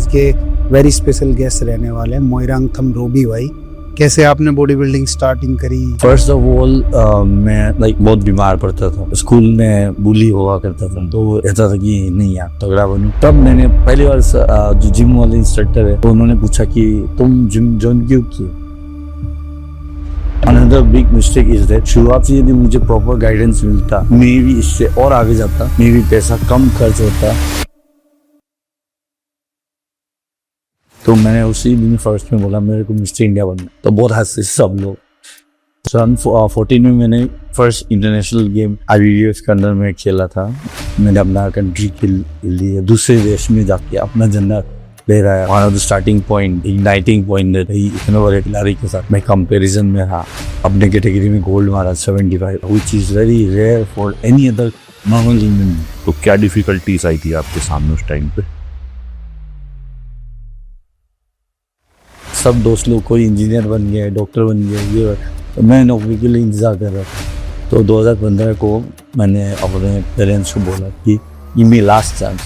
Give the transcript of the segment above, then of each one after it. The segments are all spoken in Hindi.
आज के वेरी स्पेशल गेस्ट रहने वाले हैं मोइरांगथम रोबी भाई। कैसे आपने बॉडी बिल्डिंग स्टार्टिंग करी? फर्स्ट ऑफ ऑल मैं बहुत बीमार पड़ता था, स्कूल में बुली हुआ करता था, तो ऐसा था कि नहीं यार तगड़ा बनूं। तब मैंने पहली बार जो जिम वाले इंस्ट्रक्टर है तो उन्होंने पूछा कि तुम जिम ज्वाइन क्यों किए। Another big mistake is that शुरुआत से यदि मुझे प्रॉपर गाइडेंस मिलता मैं भी इससे और आगे जाता, मैं भी पैसा कम खर्च होता। तो मैंने उसी दिन फर्स्ट में बोला मेरे को मिस्टर इंडिया बनना, तो बहुत हंसे सब लोग। सन 14 में मैंने फर्स्ट इंटरनेशनल गेम IBF के अंदर में खेला था। मैंने अपना कंट्री के लिए दूसरे देश में जाके अपना झंडा ले रहा है। One of the starting point, igniting point रही इतने बड़े खिलाड़ी के साथ मैं कंपैरिजन में था। अपने कैटेगरी में गोल्ड मारा 75, which is very rare for any other normal Indian. तो क्या डिफिकल्टीज आई थी आपके सामने उस टाइम पे? सब दोस्त लोग कोई इंजीनियर बन गए, डॉक्टर बन गए, ये तो मैं नौकरी के लिए इंतजार कर रहा था। तो 2015 को मैंने अपने पेरेंट्स को बोला कि give me last chance.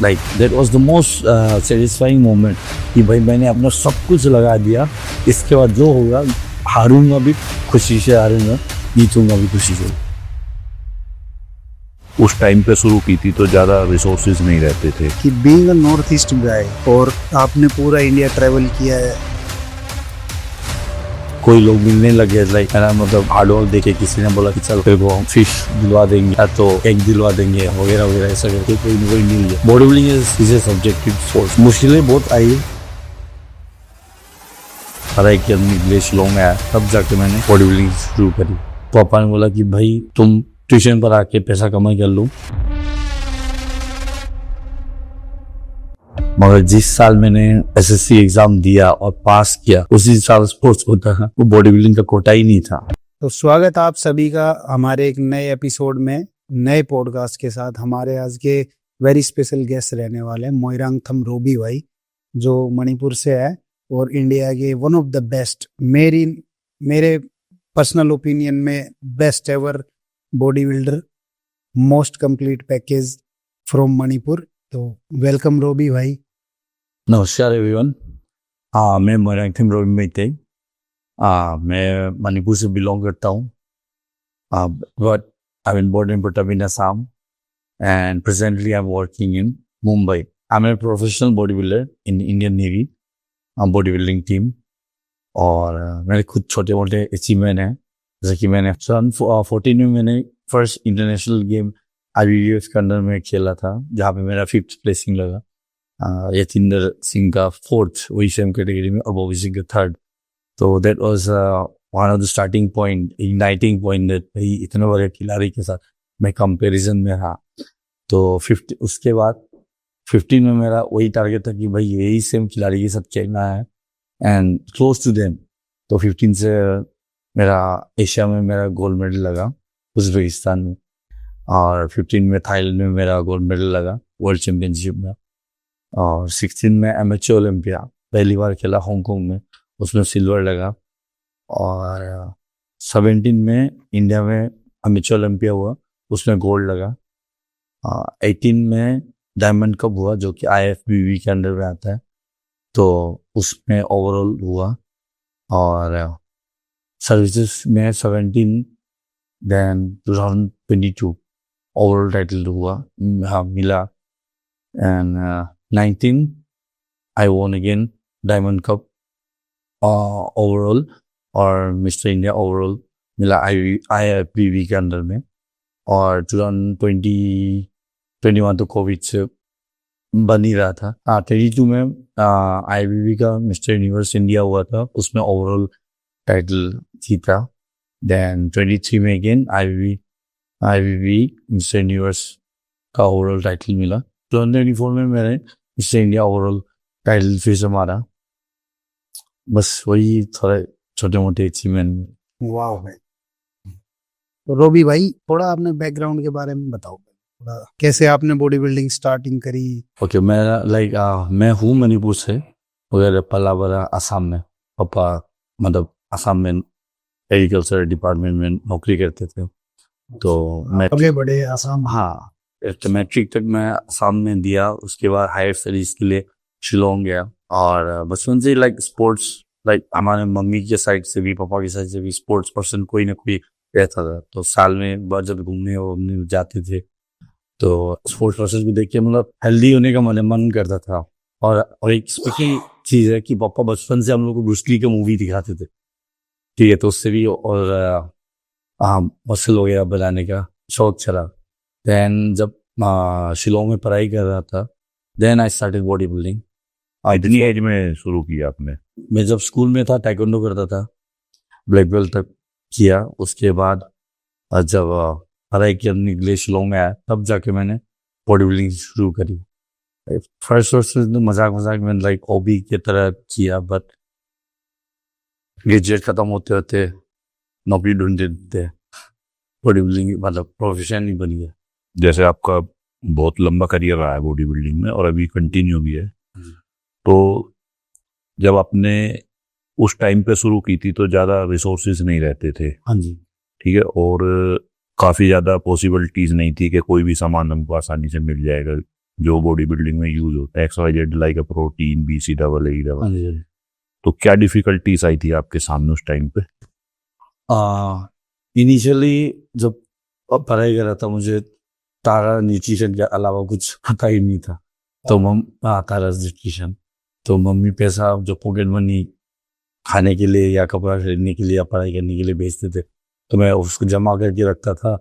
Like that was the most satisfying moment कि भाई मैंने अपना सब कुछ लगा दिया, इसके बाद जो होगा हारूंगा भी खुशी से, हारूंगा जीतूंगा भी खुशी से। उस टाइम पे शुरू की थी तो ज़्यादा रिसोर्सेज नहीं रहते थे। कि बीइंग अ नॉर्थ ईस्ट गाय और आपने पूरा इंडिया ट्रैवल किया है, कोई लोग मिलने लगे लाइक मतलब हार्ड वर्क देखे किसी ने बोला कि चल तेरे को फिश दिलवा देंगे या तो एग दिलवा देंगे वगैरह वगैरह, ऐसा करके कोई न कोई मिल गया। Body building is a subjective sports. मुश्किलें बहुत आई, पढ़ाई के अंदर शिलोंग में आया, तब जाके मैंने बॉडी बिल्डिंग शुरू करी। पापा ने बोला कि भाई तुम ट्यूशन पर आके पैसा कमाई कर लो। मगर जिस साल मैंने SSC एग्जाम दिया और पास किया उसी साल स्पोर्ट्स होता है, वो बॉडी बिल्डिंग का कोटा ही नहीं था। तो स्वागत आप सभी का हमारे एक नए एपिसोड में, नए पॉडकास्ट के साथ। हमारे आज के वेरी स्पेशल गेस्ट रहने वाले हैं मोइरांगथम रोबी भाई, जो मणिपुर से है और इंडिया के वन ऑफ द बेस्ट, मेरे पर्सनल ओपिनियन में best ever body builder, most complete package from Manipur. तो वेलकम रोबी भाई। नमस्कार एवरीवन। मैं मोइरांगथम रोबी मैते। मैं मणिपुर से बिलोंग करता हूँ, but I been born in Butterfly, Assam, and presently I'm working in Mumbai. I'm a professional bodybuilder in Indian Navy, body building team. और मेरे खुद छोटे मोटे अचीवमेंट हैं, जैसे कि मैंने सन 14 में मैंने फर्स्ट इंटरनेशनल गेम IBF के अंदर में खेला था, जहाँ पे मेरा 5th प्लेसिंग लगा। यतिंदर सिंह का 4th वही सेम कैटेगरी में और बॉबी सिंह का 3rd। तो that was one of the starting point, igniting point that भाई इतने बड़े खिलाड़ी के साथ मैं कंपैरिजन में था। तो 50 उसके बाद 15 में मेरा वही टारगेट था कि भाई यही सेम खिलाड़ी के साथ खेलना है एंड क्लोज टू देम। तो 15 से मेरा एशिया में मेरा गोल्ड मेडल लगा उज़्बेकिस्तान में, और 15 में थाईलैंड में मेरा गोल्ड मेडल लगा वर्ल्ड चैंपियनशिप में, और 16 में एमेच्योर ओलंपिया पहली बार खेला हांगकांग में, उसमें सिल्वर लगा, और 17 में इंडिया में एमेच्योर ओलंपिया हुआ, उसमें गोल्ड लगा। 18 में डायमंड कप हुआ जो कि IFBB के अंडर में आता है, तो उसमें ओवरऑल हुआ। और सर्विसेज में 17 देन 2022 ओवरऑल टाइटल हुआ, हाँ मिला। And 19 I won again diamond cup overall, और मिस्टर इंडिया ओवरऑल मिला IFBB के अंदर में। और 2021 तो कोविड से बन ही रहा था। 22 में IFBB का मिस्टर यूनिवर्स इंडिया हुआ था, उसमें ओवरऑल टाइटल जीता। देन 23 में अगेन IFBB मिस्टर यूनिवर्स का ओवरऑल टाइटल मिला। 2024 में मैंने मिस्टर इंडिया ओवरऑल टाइटल फिर से मारा। बस वही थोड़े छोटे मोटे अचीवमेंट। वाह भाई। तो रोबी भाई थोड़ा अपने बैकग्राउंड के बारे में बताओ, थोड़ा कैसे आपने बॉडी बिल्डिंग स्टार्टिंग करी? ओके, मैं हूँ मणिपुर से, वगैरह पला बड़ा असम में। पापा मतलब असम में एग्रीकल्चर डिपार्टमेंट में नौकरी करते थे, तो मैं बड़े असम। हाँ, मैट्रिक तक मैं असम में दिया। उसके बाद हायर स्टडीज के लिए शिलोंग गया। और बचपन से लाइक स्पोर्ट्स, लाइक हमारे मम्मी के साइड से भी पापा की साइड से भी स्पोर्ट्स पर्सन कोई ना कोई रहता था। तो साल में एक बार जब घूमने जाते थे तो स्पोर्ट्स पर्सन को देख के मतलब हेल्दी होने का मन करता था। और एक स्पेशल चीज है कि पापा बचपन से हम लोग को ब्रूस ली के मूवी दिखाते थे, ठीक है, तो उससे भी और मसल वगैरह बनाने का शौक चला। देन जब शिलोंग में पढ़ाई कर रहा था, then I started body building. इतनी एज में शुरू किया आपने? मैं जब स्कूल में था ताइक्वांडो करता था, ब्लैक बेल्ट तक किया। उसके बाद जब पढ़ाई करने के लिए शिलोंग में आया तब जाके मैंने बॉडी बिल्डिंग शुरू करी। फर्स्ट मजाक में लाइक हॉबी की तरह किया, बट ग्रेजुएट खत्म होते होते नौकरी ढूंढते थे, बॉडी बिल्डिंग मतलब प्रोफेशन ही बन गया। जैसे आपका बहुत लंबा करियर रहा है बॉडी बिल्डिंग में और अभी कंटिन्यू भी है, तो जब आपने उस टाइम पे शुरू की थी तो ज़्यादा रिसोर्सेज नहीं रहते थे, हाँ जी, ठीक है, और काफ़ी ज़्यादा पॉसिबिलिटीज़ नहीं थी कि कोई भी सामान हमको आसानी से मिल जाएगा जो बॉडी बिल्डिंग में यूज होता है, XYZ like a protein, BC double A हाँ डबल। जी। तो क्या डिफिकल्टीज आई थी आपके सामने उस टाइम पे? इनिशियली जब पढ़ाई कर रहा था मुझे तारा न्यूट्रिशन के अलावा कुछ पता ही नहीं था। तो तारा न्यूट्रिशन, तो मम्मी पैसा जो पॉकेट मनी खाने के लिए या कपड़ा खरीदने के लिए या पढ़ाई करने के लिए भेजते थे, तो मैं उसको जमा करके रखता था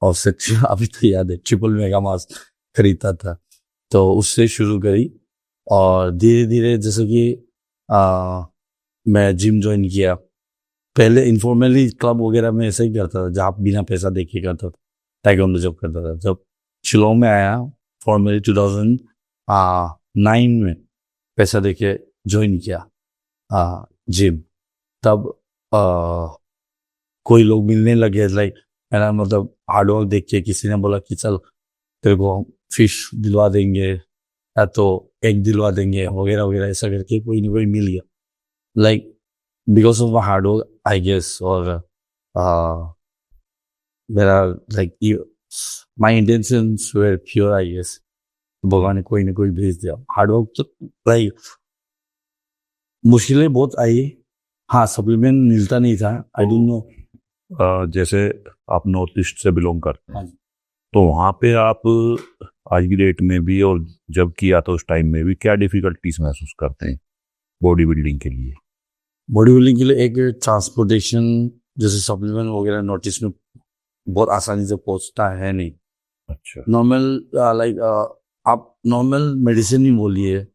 और उससे अभी तो याद है ट्रिपल मेगा मास्क खरीदता था। तो उससे शुरू करी और धीरे धीरे जैसे कि मैं जिम ज्वाइन किया। पहले इनफॉर्मली क्लब वगैरह में ऐसे ही करता था जहाँ बिना पैसा देके करता था, ताइक्वांडो जब करता था। जब शिलोंग में आया फॉर्मली 2009 में पैसा देके ज्वाइन किया जिम, तब कोई लोग मिलने लगे, लाइक मेरा मतलब हार्डवर्क देख के किसी ने बोला कि चल तेरे को फिश दिलवा देंगे या तो एग दिलवा देंगे वगैरह वगैरह, ऐसा करके कोई ना कोई मिल गया, like because of my hard work I guess. और मेरा like my intentions were pure I guess, भगवान ने कोई ना कोई भेज दिया। हार्डवर्क तो लाइक मुश्किलें बहुत आई, हाँ सप्लीमेंट मिलता नहीं था, आई डोंट नो। जैसे आप नॉर्थ ईस्ट से बिलोंग करते हैं, हाँ। तो वहाँ पे आप आज की डेट में भी और जब किया था उस टाइम में भी क्या डिफिकल्टीज महसूस करते हैं बॉडी बिल्डिंग के लिए? बॉडी बिल्डिंग के लिए एक ट्रांसपोर्टेशन जैसे सप्लीमेंट वगैरह नॉर्थ ईस्ट में बहुत आसानी से पहुंचता है नहीं। अच्छा। नॉर्मल लाइक आप नॉर्मल मेडिसिन ही बोलिए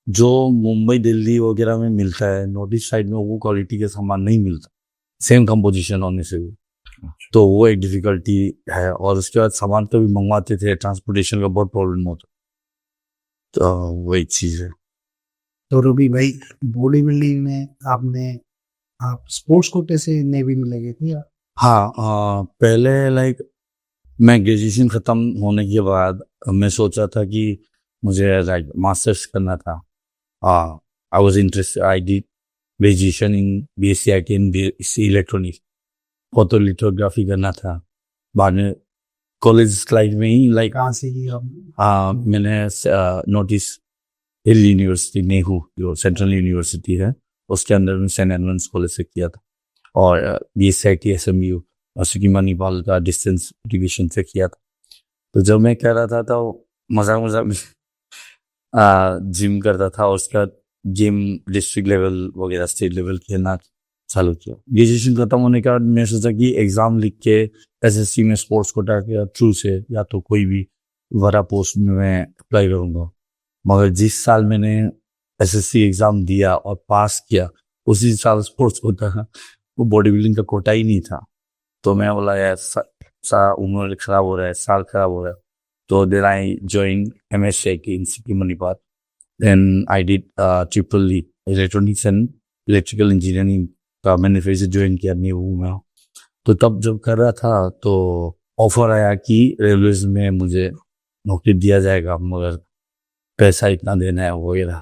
जो मुंबई दिल्ली वगैरह में मिलता है, नॉर्थ ईस्ट साइड में वो क्वालिटी के सामान नहीं मिलता सेम कंपोजिशन होने से भी। तो वो एक डिफिकल्टी है। और उसके बाद सामान तो भी मंगवाते थे, ट्रांसपोर्टेशन का बहुत प्रॉब्लम होता, तो वही चीज़ है। तो रूबी भाई, बॉडी बिल्डिंग में आप स्पोर्ट्स कोटे से नेवी में लगे थे या? हाँ, पहले लाइक मैं ग्रेजुएशन ख़त्म होने के बाद मैं सोचा था कि मुझे लाइक मास्टर्स करना था। I was interested, I did graduation in BSc IT in electronics, photolithography करना था। बाद में कॉलेज लाइफ में ही लाइक कहाँ से की आप? मैंने नॉर्थ ईस्ट हिल यूनिवर्सिटी, नेहरू जो सेंट्रल यूनिवर्सिटी है उसके अंदर में सेंट एडमंड्स कॉलेज से किया था, और BSc IT SMU Sikkim Manipal का डिस्टेंस एजुकेशन से किया था। तो जब मैं कर रहा था तो मजाक में जिम करता था, और उसका जिम डिस्ट्रिक्ट लेवल वगैरह स्टेट लेवल खेलना चालू किया। ग्रेजुएशन खत्म होने के बाद मैं सोचा कि एग्जाम लिख के SSC में स्पोर्ट्स कोटा के थ्रू से या तो कोई भी बड़ा पोस्ट में मैं अप्लाई करूँगा। मगर जिस साल मैंने SSC एग्जाम दिया और पास किया उसी साल स्पोर्ट्स कोटा वो बॉडी बिल्डिंग का कोटा ही नहीं था। तो मैं बोला यार उम्र खराब हो रहा है, साल खराब हो रहा है। तो then I join MSc in Sikkim Manipal. Then I did triple E electronics and electrical engineering का मैंने फिर से ज्वाइन किया न्यू में। तो तब जब कर रहा था तो ऑफर आया कि रेलवेज में मुझे नौकरी दिया जाएगा, मगर पैसा इतना देना है वगैरह।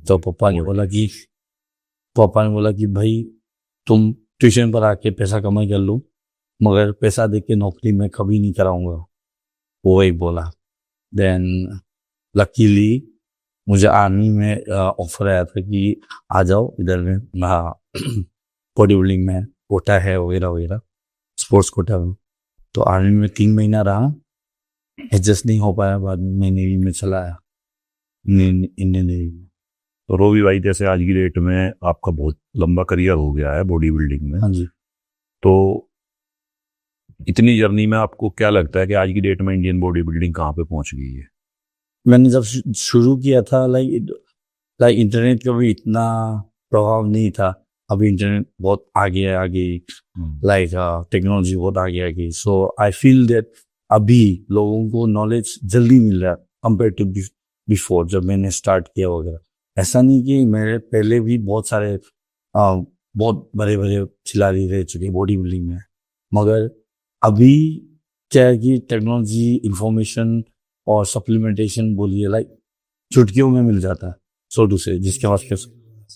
तो पापा ने बोला कि भाई तुम ट्यूशन पर आके पैसा कमाई कर लो, मगर पैसा दे के नौकरी में कभी नहीं कराऊंगा, वो एक बोला। देन लकीली मुझे आर्मी में ऑफर आया था कि आ जाओ इधर में, बॉडी बिल्डिंग में कोटा है वगैरह वगैरह, स्पोर्ट्स कोटा में। तो आर्मी में 3 महीना रहा, एडजस्ट नहीं हो पाया, बाद में नेवी में चला आया, इंडियन नेवी में। तो रोबी भाई, जैसे आज की डेट में आपका बहुत लंबा करियर हो गया है बॉडी बिल्डिंग में, हाँ जी। तो इतनी जर्नी में आपको क्या लगता है कि आज की डेट में इंडियन बॉडी बिल्डिंग कहाँ पे पहुंच गई है? मैंने जब शुरू किया था, लाइक इंटरनेट का भी इतना प्रभाव नहीं था। अभी इंटरनेट बहुत आगे है, आगे लाइक टेक्नोलॉजी बहुत आगे आ गई। सो आई फील दैट अभी लोगों को नॉलेज जल्दी मिल रहा है कंपेयर टू बिफोर, जब मैंने स्टार्ट किया वगैरह। ऐसा नहीं कि मेरे पहले भी बहुत सारे बहुत बड़े बड़े खिलाड़ी रह चुके बॉडी बिल्डिंग में, मगर अभी क्या है कि टेक्नोलॉजी, इंफॉर्मेशन और सप्लीमेंटेशन बोलिए, लाइक चुटकियों में मिल जाता है, सो टू से। जिसके पास पैसा,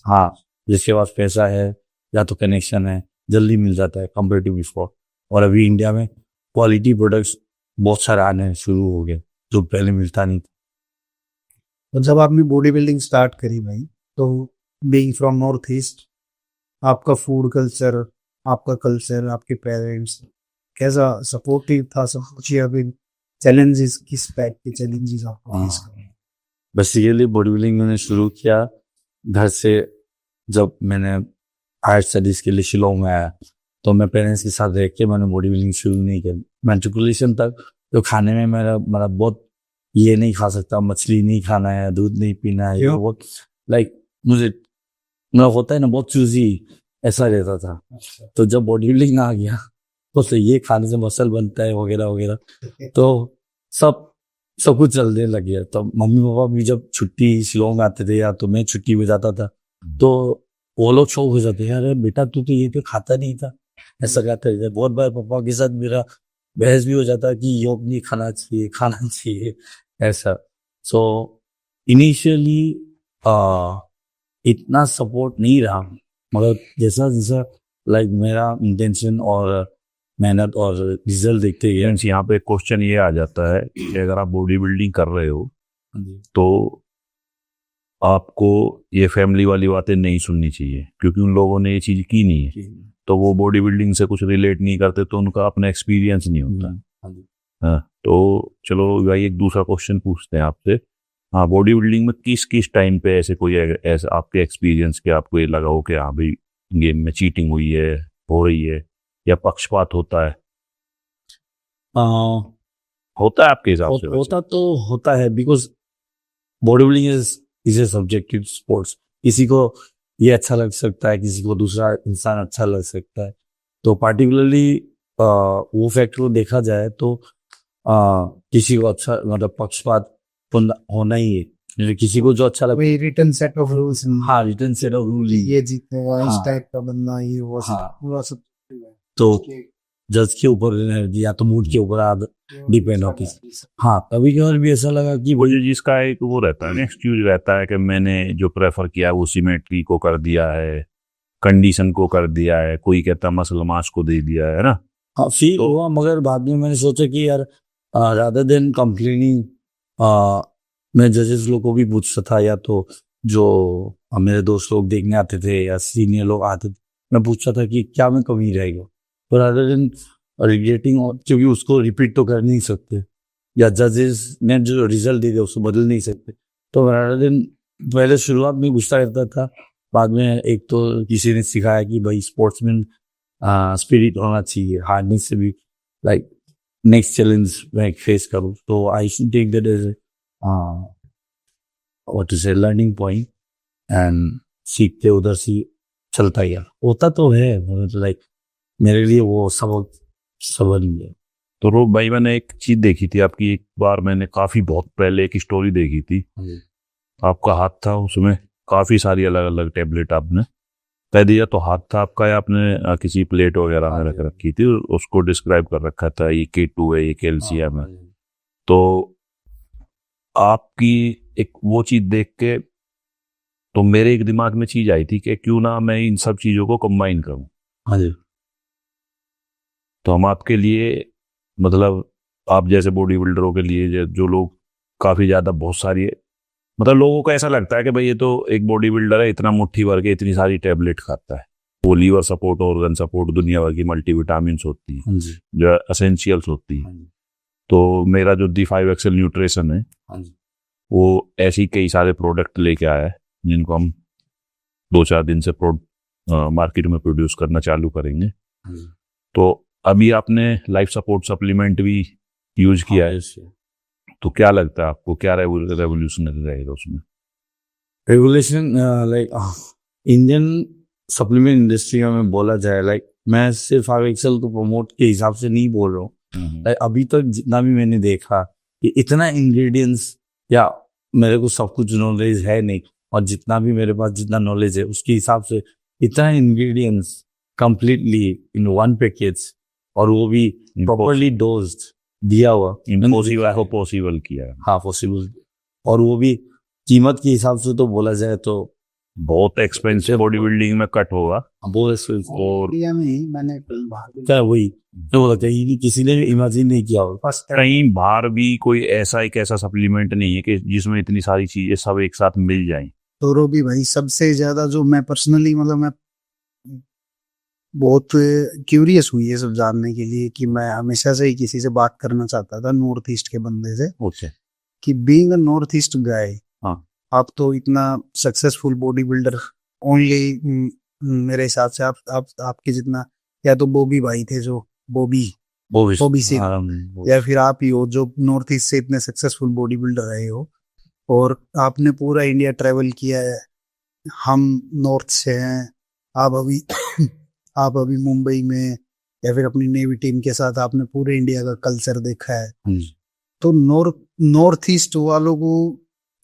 हाँ, जिसके पास पैसा है या तो कनेक्शन है, जल्दी मिल जाता है कंपेयर टू बिफोर। और अभी इंडिया में क्वालिटी प्रोडक्ट्स बहुत सारे आने शुरू हो गए जो पहले मिलता नहीं था। तो जब आपने बॉडी बिल्डिंग स्टार्ट करी भाई, तो बीइंग फ्रॉम नॉर्थ ईस्ट, आपका फूड कल्चर, आपका कल्चर, आपके पेरेंट्स कैसा सपोर्टिव था? सब कुछ, या फिर चैलेंजेस, किस टाइप के चैलेंजेस आपको फेस करने? बेसिकली बॉडी बिल्डिंग मैंने शुरू किया घर से। जब मैंने हायर स्टडीज के लिए शिलोंग में आया, तो मैं पेरेंट्स के साथ रह के मैंने बॉडी बिल्डिंग शुरू नहीं किया। मैट्रिकुलेशन तक तो खाने में मेरा बहुत ये नहीं खा सकता, मछली नहीं खाना है, दूध नहीं पीना है, क्यों? बहुत लाइक मुझे होता है ना, बहुत चूजी ऐसा रहता था। तो जब बॉडी बिल्डिंग आ गया तो ये खाने से मसल बनता है वगैरह वगैरह, तो सब कुछ चलने लग गया। तो मम्मी पापा भी जब छुट्टी शिलोंग में आते थे या तो मैं छुट्टी में जाता था, तो वो लोग शौक हो जाते, यार बेटा तू तो ये तो खाता नहीं था, ऐसा कहते थे। बहुत बार पापा के साथ मेरा बहस भी हो जाता कि योग नहीं खाना चाहिए, खाना चाहिए, ऐसा। सो इनिशियली इतना सपोर्ट नहीं रहा, मगर जैसा जैसा लाइक मेरा इंटेंशन और मेहनत और रिजल्ट देखते गए। फ्रेंड्स, यहाँ पे क्वेश्चन ये आ जाता है कि अगर आप बॉडी बिल्डिंग कर रहे हो तो आपको ये फैमिली वाली बातें नहीं सुननी चाहिए, क्योंकि उन लोगों ने ये चीज की नहीं है, तो वो बॉडी बिल्डिंग से कुछ रिलेट नहीं करते, तो उनका अपना एक्सपीरियंस नहीं होता। हाँ, तो चलो भाई एक दूसरा क्वेश्चन पूछते हैं आपसे। हाँ, बॉडी बिल्डिंग में किस किस टाइम पे ऐसे कोई ऐसे आपके एक्सपीरियंस के आपको ये लगा हो कि हाँ भाई गेम में चीटिंग हुई है, हो रही है, या पक्षपात होता है? होता है आपके हिसाब से? होता तो होता है, because body building is a subjective sports. किसी को ये अच्छा लग सकता है, किसी को दूसरा इंसान अच्छा लग सकता है। तो पार्टिकुलरली वो फैक्टर को देखा जाए तो किसी को अच्छा, मतलब पक्षपात होना ही है। किसी को जो अच्छा लगता है, रिटन सेट ऑफ रूल्स, हाँ, रिटन सेट ऑफ रूल, ये जीतेगा, इस हाँ, टाइप का बंदा, ये वो हाँ, पूरा सब। तो जज के ऊपर या तो मूड के ऊपर डिपेंड होती है। हाँ, कभी कभार भी ऐसा लगा कि वो जिसका एक वो रहता है ना, एक्सक्यूज रहता है कि मैंने जो प्रेफर किया वो सिमेट्री को कर दिया है, कंडीशन को कर दिया है, कोई कहता मसल मास को दे दिया है ना। हाँ, फील हुआ, मगर बाद में मैंने सोचा कि यार रादर देन कंप्लेनिंग, मैं जजेस लोग को भी पूछता था, या तो जो मेरे दोस्त लोग देखने आते थे या सीनियर लोग आते थे, मैं पूछता था कि क्या मैं कमी रहेगा। तो रादर देन रिग्रेटिंग, क्योंकि उसको रिपीट तो कर नहीं सकते, या जजेस ने जो रिजल्ट दे दिया उसको बदल नहीं सकते। तो रादर देन पहले शुरुआत में गुस्सा करता था, बाद में एक तो किसी ने सिखाया कि भाई स्पोर्ट्समैन स्पिरिट होना चाहिए, हारने से भी लाइक नेक्स्ट चैलेंज मैं फेस करूँ। तो I should take that as what to say learning point, and सीखते उधर से चलता गया। होता तो है, मतलब लाइक मेरे लिए वो सबक नहीं है। तो रोब भाई, मैंने एक चीज देखी थी आपकी, एक बार मैंने काफी बहुत पहले एक स्टोरी देखी थी, आपका हाथ था उसमें, काफी सारी अलग अलग टेबलेट आपने कह दिया, तो हाथ था आपका, या आपने किसी प्लेट वगैरह में रख रखी थी, उसको डिस्क्राइब कर रखा था ये K2 है, ये कैल्शियम है। तो आपकी एक वो चीज देख के तो मेरे एक दिमाग में चीज आई थी कि क्यों ना मैं इन सब चीजों को कंबाइन करूं। हाँ जी। तो हम आपके लिए, मतलब आप जैसे बॉडी बिल्डरों के लिए, जो लोग काफी ज्यादा बहुत सारी मतलब लोगों को ऐसा लगता है कि भाई ये तो एक बॉडी बिल्डर है, इतना मुट्ठी भर के इतनी सारी टेबलेट खाता है। वो लीवर सपोर्ट, ऑर्गन सपोर्ट, दुनिया भर की मल्टीविटामिन्स होती हैं हाँ जी, जो एसेंशियल्स होती हैं। हाँ जी, तो मेरा जो D5XL न्यूट्रिशन है हाँ जी, वो ऐसी कई सारे प्रोडक्ट लेके आया है जिनको हम 2-4 दिन से मार्केट में प्रोड्यूस करना चालू करेंगे। हाँ जी। तो अभी आपने लाइफ सपोर्ट सप्लीमेंट भी यूज किया है, तो क्या लगता है आपको, क्या रेवोल्यूशनरी रहेगा उसमें? Regulation like Indian supplement industry में बोला जाए, लाइक मैं सिर्फ एक्सेल को प्रमोट के हिसाब से नहीं बोल रहा हूँ। लाइक अभी तक जितना भी मैंने देखा कि इतना इंग्रेडिएंट्स, या मेरे को सब कुछ नॉलेज है नहीं, और जितना भी मेरे पास जितना नॉलेज है उसके हिसाब से इतना ingredients completely in one package, और वो भी प्रॉपर्ली डोज्ड दिया हुआ, पॉसिबल किया है। हाँ पॉसिबल, और वो भी कीमत के हिसाब से तो बोला जाए तो बहुत एक्सपेंसिव बॉडी बिल्डिंग में कट होगा। बहुत एक्सपेंसिव, और इंडिया में ही मैंने बाहर क्या वही तो बोला चाहिए, किसी ने भी इमेजिन नहीं किया होगा। कहीं बाहर भी कोई एक ऐसा सप्लीमेंट नहीं है कि जिसमें इतनी सारी चीजें सब एक साथ मिल जाएं। तो रोबी भाई, सबसे ज्यादा जो मैं पर्सनली मतलब मैं बहुत क्यूरियस हुई है सब जानने के लिए, कि मैं हमेशा से ही किसी से बात करना चाहता था नॉर्थ ईस्ट के बंदे से, ओके, कि बीइंग अ नॉर्थ ईस्ट गाय, हाँ, आप तो इतना सक्सेसफुल बॉडी बिल्डर ओनली, मेरे हिसाब से आप आपके जितना, या तो बॉबी भाई थे जो बॉबी सिंह, या फिर आप ही हो जो नॉर्थ ईस्ट से इतने सक्सेसफुल बॉडी बिल्डर रहे हो, और आपने पूरा इंडिया ट्रेवल किया है। हम नॉर्थ से हैं, आप अभी मुंबई में, या फिर अपनी नेवी टीम के साथ आपने पूरे इंडिया का कल्चर देखा है। तो नॉर्थ ईस्ट वालों को,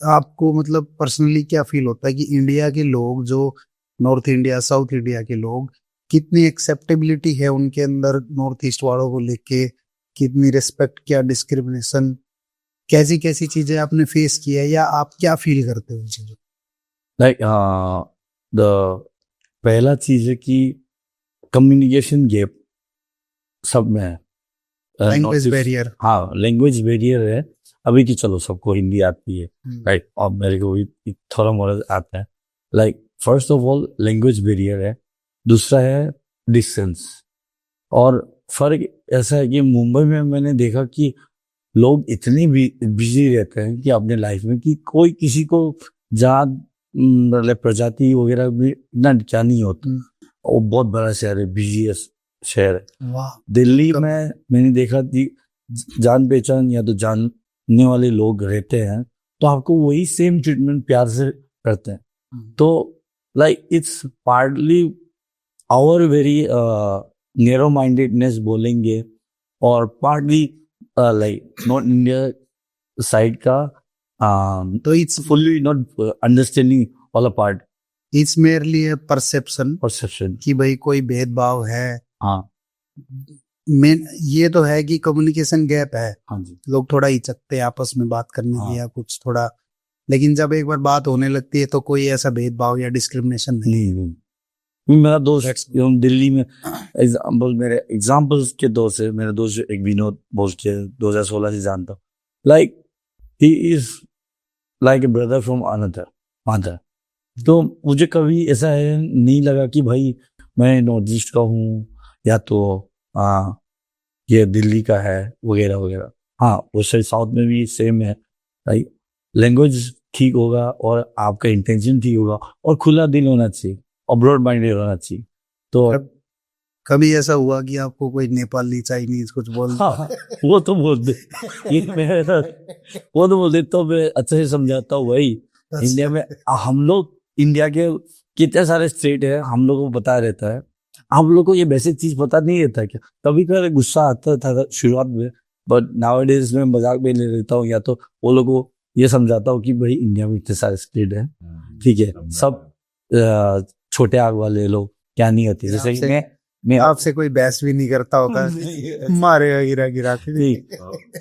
आपको मतलब पर्सनली क्या फील होता है कि इंडिया के लोग जो नॉर्थ इंडिया, साउथ इंडिया के लोग, कितनी एक्सेप्टेबिलिटी है उनके अंदर नॉर्थ ईस्ट वालों को लेके, कितनी रिस्पेक्ट, क्या डिस्क्रिमिनेशन, कैसी कैसी चीजें आपने फेस किया है, या आप क्या फील करते हो उन चीजों? लाइक द पहला चीज है कि कम्युनिकेशन गैप सब में है, लैंग्वेज बैरियर। हाँ लैंग्वेज बैरियर है। अभी की चलो सबको हिंदी आती है, राइट, और मेरे को भी थोड़ा मोड़ा आता है। Like first of all language barrier है, दूसरा है डिस्टेंस। और फर्क ऐसा है कि मुंबई में मैंने देखा कि लोग इतने बिजी रहते हैं कि अपने लाइफ में, कि कोई किसी को जात मतलब प्रजाति वगैरह भी इतना क्या नहीं होता। और बहुत बड़ा शहर है, बिजी शहर है। दिल्ली में मैंने देखा कि जान पहचान या तो जानने वाले लोग रहते हैं तो आपको वही सेम ट्रीटमेंट प्यार से करते हैं। तो like it's partly our very narrow mindedness बोलेंगे, और partly like North India side का तो इट्स फुल्ली नॉट अंडरस्टैंडिंग वाला part. It's merely a perception perception कि भाई कोई भेदभाव है। हाँ मेन ये तो है कि कम्युनिकेशन गैप है। हाँ जी, लोग थोड़ा हिचकते हैं आपस में बात करने हाँ। की, या कुछ थोड़ा, लेकिन जब एक बार बात होने लगती है तो कोई ऐसा भेदभाव या डिस्क्रिमिनेशन नहीं। मेरा दोस्त दिल्ली में एग्जाम्पल, मेरे एग्जाम्पल्स के दोस्त है, मेरे दोस्त एक विनोद बोल के 2016 से जानता हूँ। Like he is like a brother from another mother. तो मुझे कभी ऐसा नहीं लगा कि भाई मैं नॉर्थ ईस्ट का हूँ या तो ये दिल्ली का है वगैरह वगैरह। हाँ वैसे साउथ में भी सेम है, राइट। लैंग्वेज ठीक होगा और आपका इंटेंशन ठीक होगा और खुला दिल होना चाहिए और ब्रॉड माइंडेड होना चाहिए। तो कभी ऐसा हुआ कि आपको कोई नेपाली चाइनीज कुछ बोल? हाँ वो तो बोल दे, वो तो बोल दे तो मैं अच्छे से समझाता हूँ। भाई इंडिया में हम लोग, इंडिया के कितने सारे स्टेट है, हम लोगों को पता रहता है, हम लोग को ये बेसिक चीज पता नहीं रहता क्या। कभी कभी गुस्सा आता था शुरुआत में, बट नाउअडेज में मजाक में ले लेता हूँ, या तो वो लोग को ये समझाता हूँ कि भाई इंडिया में इतने सारे स्टेट है, ठीक है, सब छोटे आग वाले लोग क्या नहीं होती। जैसे मैं आपसे कोई बहस भी नहीं करता होगा, मारे गिरा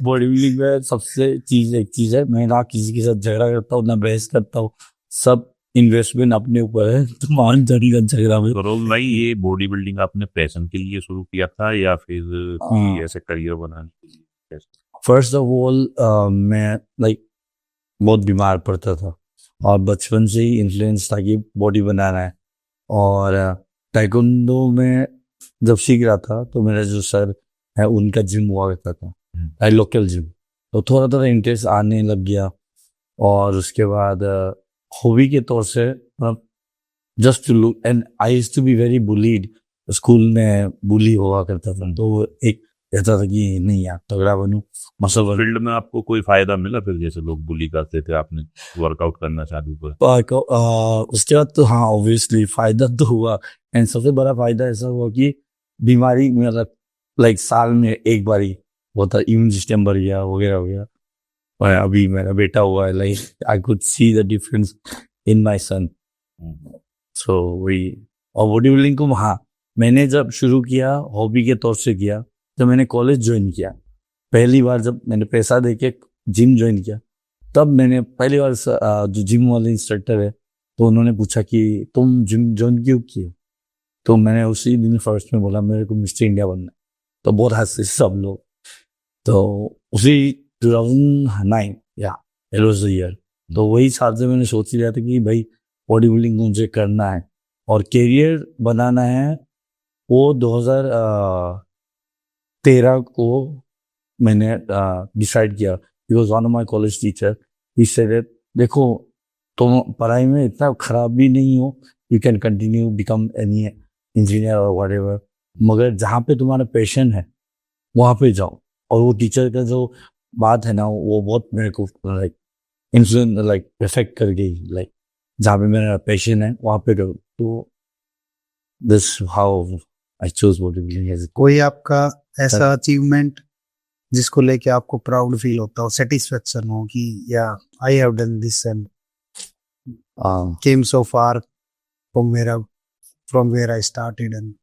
बॉडी बिल्डिंग में सबसे एक चीज है, मैं ना किसी के साथ झगड़ा करता हूँ ना बहस करता हूँ, सब इन्वेस्टमेंट अपने ऊपर है, तो मान जाएगा झगड़ा में। करोल भाई, ये बॉडी बिल्डिंग आपने पैशन के लिए शुरू किया था या फिर ऐसे करियर बनाने के लिए? फर्स्ट ऑफ ऑल मैं लाइक बहुत बीमार पड़ता था, और बचपन से ही इन्फ्लुएंस था कि बॉडी बनाना है। और ताइक्वांडो में जब सीख रहा था तो मेरा जो सर है उनका जिम हुआ करता था, लोकल जिम, तो थोड़ा थोड़ा इंटरेस्ट आने लग गया। और उसके बाद हॉबी के तौर से just to look, and I used to be very bullied, school में बुली हुआ करता था, तो एक ऐसा था कि नहीं यार तगड़ा बनूं, मसल बनूं। फील्ड में आपको कोई फायदा मिला फिर, जैसे लोग बुली करते थे, आपने वर्कआउट करना चालू किया? उसके बाद तो हाँ ऑब्वियसली फायदा तो हुआ, एंड सबसे बड़ा फायदा ऐसा हुआ कि बीमारी मतलब लाइक साल में एक बार ही होता, इम्यून सिस्टम बढ़ गया वगैरह वगैरह। और अभी मेरा बेटा हुआ है, like I could see the difference in my son. So वही, और बॉडी बिल्डिंग को हाँ मैंने जब शुरू किया हॉबी के तौर से किया, जब मैंने कॉलेज ज्वाइन किया पहली बार, जब मैंने पैसा देके जिम ज्वाइन किया, तब मैंने पहली बार जो जिम वाले इंस्ट्रक्टर है तो उन्होंने पूछा कि तुम जिम ज्वाइन क्यों किए, तो मैंने उसी दिन फर्स्ट में बोला मेरे को मिस्टर इंडिया बनना है, तो बहुत हंसे सब लोग। तो उसी 2009 या इट वाज द ईयर, तो वही साल से मैंने सोच लिया था कि भाई बॉडी बिल्डिंग मुझे करना है और करियर बनाना है। वो 2013 को मैंने डिसाइड किया, because one of my college teacher he said देखो तुम पढ़ाई में इतना खराब भी नहीं हो, you can continue become any engineer और व्हाटएवर, मगर जहाँ पे तुम्हारा पैशन है वहाँ पे जाओ। और वो टीचर का जो बात है ना वो बहुत मेरे को लाइक इन्फ्लुएंस लाइक इफेक्ट कर गई, लाइक जहाँ पे मेरा पैशन है वहाँ पे करो। तो this how I choose body building as. कोई आपका ऐसा अचीवमेंट जिसको लेके आपको प्राउड फील होता हो, सेटिस्फेक्शन हो कि या I have done this and came so far from where I started? And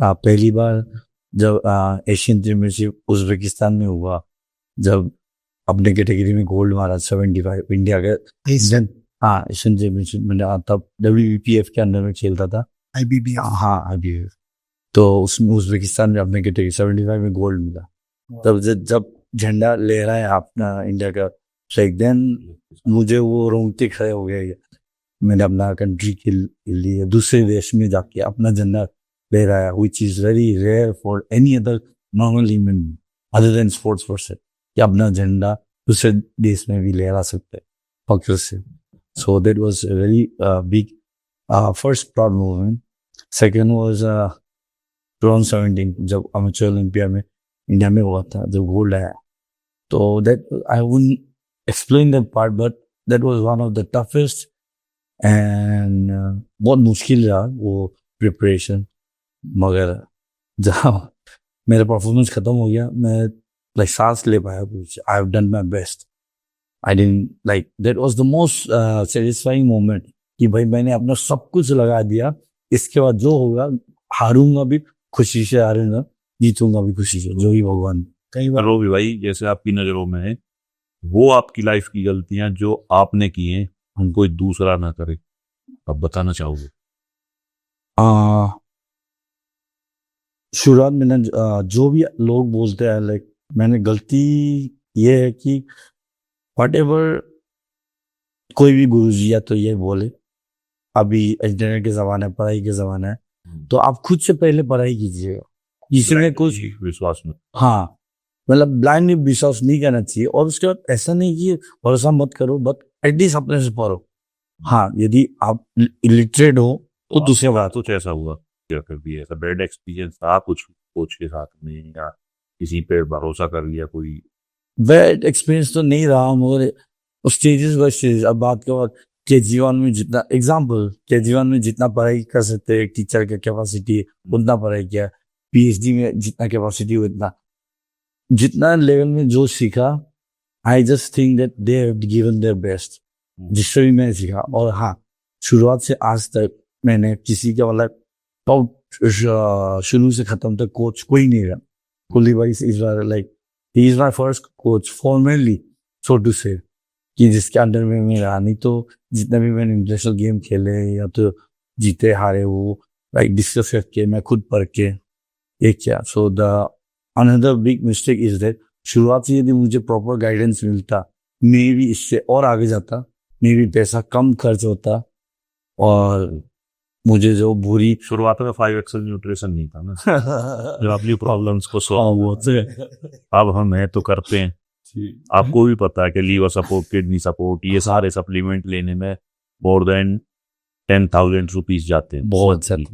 पहली बार जब एशियन चैंपियनशिप उज्बेकिस्तान में हुआ, जब अपने कैटेगरी में गोल्ड मारा 75 इंडिया का, एशियन चैंपियनशिप में, तब WBPF के अंदर में खेलता था, IBBF, हाँ IBBF, तो उसमें उज्बेकिस्तान में अपने कैटेगरी 75 में गोल्ड मिला। तब जब झंडा लहरा है अपना इंडिया का फ्लैग, देन मुझे वो रोंगटे खड़े हो गए, मैंने अपना कंट्री के लिए दूसरे देश में जाके अपना झंडा लहराया, which is very rare for any other normal human other than sports person, कि अपना झंडा दूसरे देश में भी लहरा सकते हैं फख्र से। So that was a very big first proud moment. Second was 2017 जब amateur ओलंपिया में इंडिया में हुआ था, जब गोल्ड आया, तो that I wouldn't explain that part, but that was one of the toughest and बहुत मुश्किल रहा वो प्रिपरेशन। मगर जहाँ मेरा परफॉर्मेंस खत्म हो गया, मैं लाइक सांस ले पाया कुछ, आई have done my best, I didn't like, that was the most satisfying moment कि भाई मैंने अपना सब कुछ लगा दिया, इसके बाद जो होगा हारूंगा भी खुशी से, हारूंगा जीतूंगा भी खुशी से, जो ही भगवान। कई बार रोबी भाई जैसे आपकी नजरों में है, वो आपकी लाइफ की गलतियां जो आपने की हैं हम कोई दूसरा ना करे, आप बताना चाहोगे? शुरुआत में जो भी लोग बोलते हैं लाइक, मैंने गलती ये है कि व्हाटएवर कोई भी गुरुजी या तो ये बोले, अभी इंटरनेट के ज़माना है, पढ़ाई के ज़माना है, तो आप खुद से पहले पढ़ाई कीजिएगा, जिसमें कुछ विश्वास में, हाँ मतलब ब्लाइंड विश्वास नहीं करना चाहिए। और उसके बाद ऐसा नहीं कि भरोसा मत करो, बट एटलीस्ट अपने से पढ़ो। हाँ यदि आप इलिटरेट हो तो दूसरी बात। कुछ ऐसा हुआ कभी, ऐसा बैड एक्सपीरियंस था कुछ कोच के साथ में, या किसी पे भरोसा कर लिया? कोई बैड एक्सपीरियंस तो नहीं रहा, मगर स्टेजेस बाय स्टेज। अब बात करो केजीवन में जितना एग्जाम्पल, केजीवन में जितना पढ़ाई कर सकते हैं एक टीचर का कैपेसिटी है उतना पढ़ाई किया, PhD में जितना कैपेसिटी उतना, जितना लेवल में जो सीखा, I just think that they have given their best, जिससे भी मैंने सीखा। और हाँ शुरुआत से आज तक मैंने किसी का मतलब शुरू से खत्म तक कोच कोई नहीं रहा। कुली भाई is like he is my first coach formally, so to say, कि जिसके अंडर में मैं रहा। नहीं तो जितना भी मैंने इंटरनेशनल गेम खेले या तो जीते हारे वो लाइक डिस्कस करके, मैं खुद पढ़ के एक क्या। So the another big mistake is that शुरुआत से यदि मुझे प्रॉपर गाइडेंस मिलता, मैं भी इससे और आगे जाता, में भी पैसा कम खर्च होता और मुझे जो बुरी शुरुआत में 5XL न्यूट्रिशन नहीं था ना जो अपनी प्रॉब्लम्स को हाँ, सॉल्व वो तो है। अब हम है तो करते हैं। आपको भी पता है कि लीवर सपोर्ट, किडनी सपोर्ट, ये सारे सप्लीमेंट लेने में मोर देन 10,000 रुपीज जाते हैं। बहुत सर।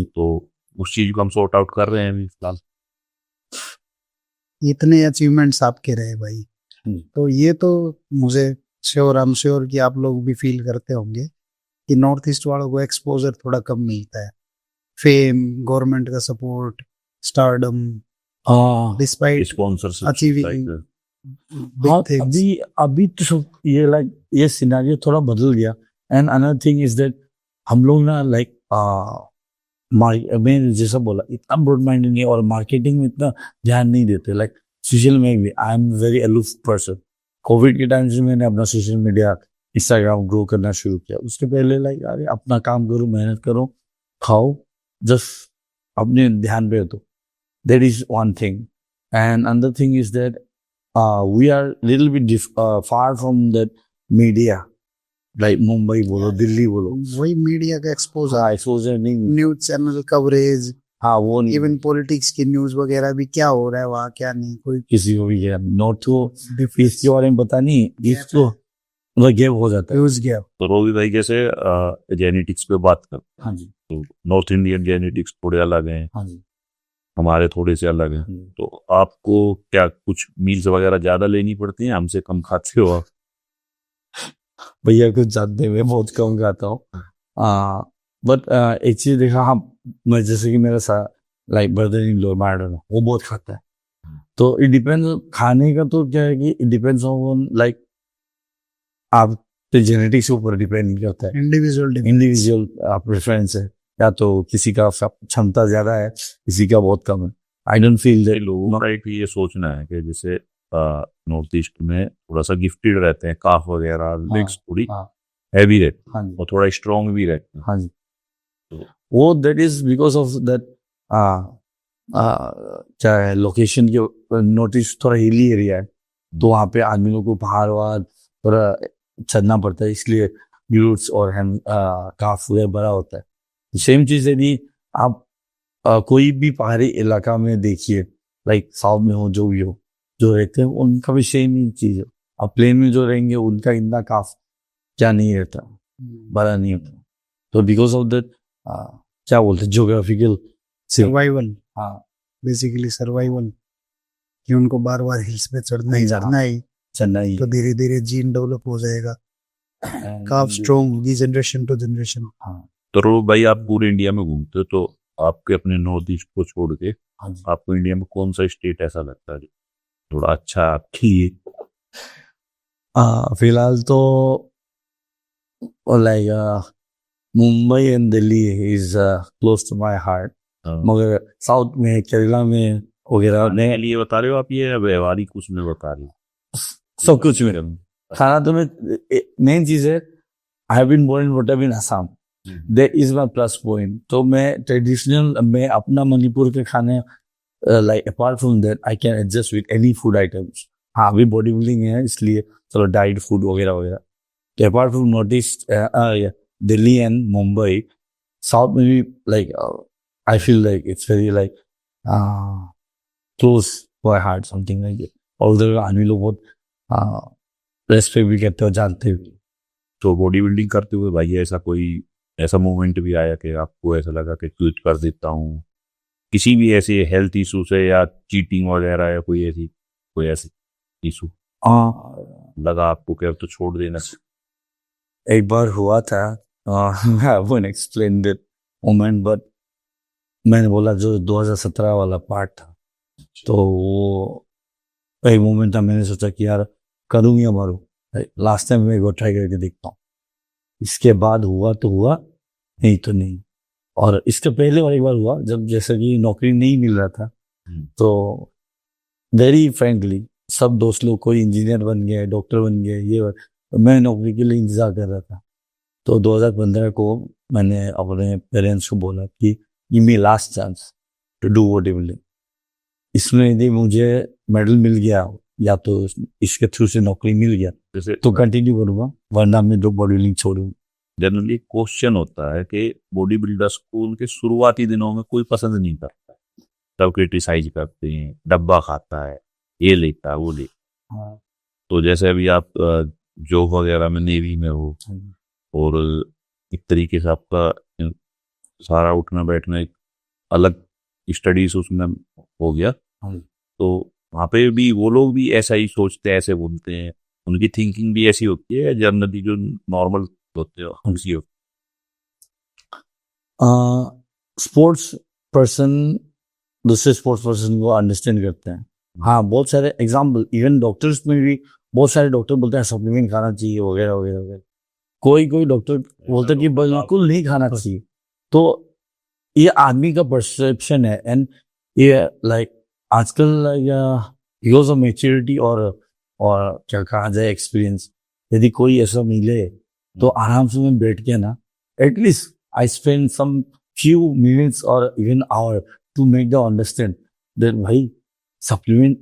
तो उस चीज को हम सॉर्ट आउट कर रहे हैं अभी फिलहाल। इतने अचीवमेंट्स आपके रहे भाई, तो ये तो मुझे आई एम श्योर कि आप लोग भी फील करते होंगे कि नॉर्थ ईस्ट वालों को एक्सपोजर थोड़ा कम मिलता है, फेम, गवर्नमेंट का support, stardom, despite sponsorship achieving हाँ, अभी तो सब ये लाइक ये सिनेरियो थोड़ा बदल गया। And another thing is that हम लोग ना लाइक मैंने जैसा बोला इतना ब्रॉड माइंडेड नहीं और मार्केटिंग में इतना ध्यान नहीं देते। लाइक सोशल में भी I am very aloof person. Covid के टाइम से मैंने अपना सोशल मीडिया इंस्टाग्राम ग्रो करना शुरू किया। उसके पहले लाइक अरे अपना काम करो, मेहनत करो, खाओ, जस्ट अपने ध्यान पे दो। That is one thing. And another thing is that we are little bit far from that media, like Mumbai बोलो, दिल्ली बोलो, वही मीडिया का एक्सपोजर, एक्सपोजर नहीं, न्यूज चैनल कवरेज, हाँ वो नहीं, इवन पॉलिटिक्स की न्यूज वगैरह भी, क्या हो रहा है वहाँ क्या नहीं, कोई किसी को भी गया नॉट तो इसके बारे में पता नहीं, इसको मतलब गैप हो जाता है, न्यूज गैप। तो रोवी भाई जैसे जेनेटिक्स पे बात कर, हाँ जी, तो नॉर्थ इंडियन जेनेटिक्स थोड़े अलग हैं, हाँ जी, हमारे थोड़े से अलग हैं। तो आपको क्या कुछ मील्स वगैरह ज्यादा लेनी पड़ती हैं, हमसे कम खाते हो आप? भैया कुछ जानते मैं बहुत कम खाता हूँ, बट एक चीज देखा, हाँ मैं जैसे कि मेरा सा like brother in law madam वो बहुत खाता है, तो इट डिपेंड्स खाने का, तो क्या है कि इट डिपेंड्स ऑन लाइक आप जेनेटिक्स के ऊपर डिपेंड करता है, इंडिविजुअल प्रेफरेंस है, या तो किसी का क्षमता ज्यादा है, किसी का बहुत कम है। आई डोंट फील दैट लोगों का एक ये सोचना है कि जैसे नॉर्थ ईस्ट में थोड़ा सा गिफ्टेड रहते हैं, काफ वगैरह, लेग्स थोड़ी हैवी रहती है और थोड़ा स्ट्रॉन्ग भी रहते हैं। हाँ जी, तो वो that is because of that क्या है लोकेशन के, नॉर्थ ईस्ट थोड़ा हिली एरिया है, तो वहाँ पे आदमी लोग को पहाड़ वहाड़ थोड़ा चढ़ना पड़ता है, इसलिए ग्लूट्स और काफ वगैरह बड़ा होता है। सेम चीज यदि आप कोई भी पहाड़ी इलाका में देखिए, लाइक साउथ में हो, जो भी हो, जो रहते हैं उनका भी सेम ही चीज है। आप प्लेन में जो रहेंगे उनका इतना काफ क्या नहीं रहता, बड़ा नहीं होता। तो बिकॉज ऑफ दैट क्या बोलते हैं, ज्योग्राफिकल सर्वाइवल, हाँ बेसिकली सर्वाइवल, कि उनको बार बार हिल्स पे चढ़ना ही चढ़ना ही, तो धीरे धीरे जीन डेवलप हो जाएगा, काफ स्ट्रॉन्ग होगी जनरेशन टू जनरेशन। हाँ, तो रो भाई आप पूरे इंडिया में घूमते हो, तो आपके अपने नॉर्थ ईस्ट को छोड़ के आपको इंडिया में कौन सा स्टेट ऐसा लगता है थोड़ा अच्छा आपकी? फिलहाल तो like Mumbai and Delhi is close to my heart, मगर साउथ में, केरला में वगैरह नहीं लिए बता रहे हो आप, ये व्यवहारिक कुछ में बता रहे हो? सब कुछ में खाना तो मैं, मेन चीज है I have been born and brought up in Assam, that is my plus point. तो मैं ट्रेडिशनल, मैं अपना मणिपुर के खाने like apart from that I can adjust with any food items. हाँ अभी बॉडी बिल्डिंग है इसलिए चलो डाइट फूड वगैरह वगैरह। तो apart from North East, Delhi and Mumbai, south में भी like I feel like it's very like close to my heart, something like that. और उधर आदमी लोग बहुत रेस्पेक्ट भी करते हो, जानते भी। तो बॉडी बिल्डिंग करते हुए भाई ऐसा मोमेंट भी आया कि आपको ऐसा लगा कि क्विट कर देता हूँ, किसी भी ऐसे हेल्थ इशू से या चीटिंग वगैरह या कोई ऐसी इशू लगा आपको कि अब तो छोड़ देना? एक बार हुआ था, I won't explain that moment, but मैंने बोला जो 2017 वाला पार्ट था, तो वो एक मोमेंट था, मैंने सोचा कि यार करूँ या मरूं, लास्ट टाइम मैं एक बार ट्राई करके देखता हूँ। इसके बाद हुआ तो हुआ, नहीं तो नहीं। और इसके पहले और एक बार हुआ जब जैसे कि नौकरी नहीं मिल रहा था, तो वेरी फ्रेंकली सब दोस्त लोग कोई इंजीनियर बन गए, डॉक्टर बन गए, ये तो मैं नौकरी के लिए इंतजार कर रहा था। तो 2015 को मैंने अपने पेरेंट्स को बोला कि give me last chance to do body building. इसमें यदि मुझे मेडल मिल गया, या तो इसके थ्रू से नौकरी मिल गया जैसे तो कंटिन्यू करूंगा, वरना मैं जो बॉडी बिल्डिंग छोड़ूंगा। जनरली क्वेश्चन होता है कि बॉडी बिल्डर्स को उनके शुरुआती दिनों में कोई पसंद नहीं करता, सब क्रिटिसाइज करते हैं, डब्बा खाता है, ये लेता है, वो लेता है। हाँ, तो जैसे अभी आप जॉब वगैरह में नेवी में हो और एक तरीके से आपका सारा उठना बैठना एक अलग स्टडीज उसमें हो गया, हाँ। तो वहाँ पे भी वो लोग भी ऐसा ही सोचते हैं, ऐसे बोलते हैं, उनकी थिंकिंग भी ऐसी होती है जनरली जो नॉर्मल होते हैं उनकी होती स्पोर्ट्स पर्सन दूसरे स्पोर्ट्स पर्सन को अंडरस्टैंड करते हैं। हाँ, बहुत सारे एग्जाम्पल, इवन डॉक्टर्स में भी बहुत सारे डॉक्टर बोलते हैं सप्लीमेंट खाना चाहिए वगैरह वगैरह वगैरह। कोई डॉक्टर बोलते हैं कि बिल्कुल नहीं खाना चाहिए। तो ये आदमी का परसेप्शन है, एंड ये लाइक आजकल यूज ऑफ मेच्योरिटी और क्या कहा जाए एक्सपीरियंस, यदि कोई ऐसा मिले तो आराम से मैं बैठ के ना at least I spend some few minutes और even hour to make the understand that भाई supplement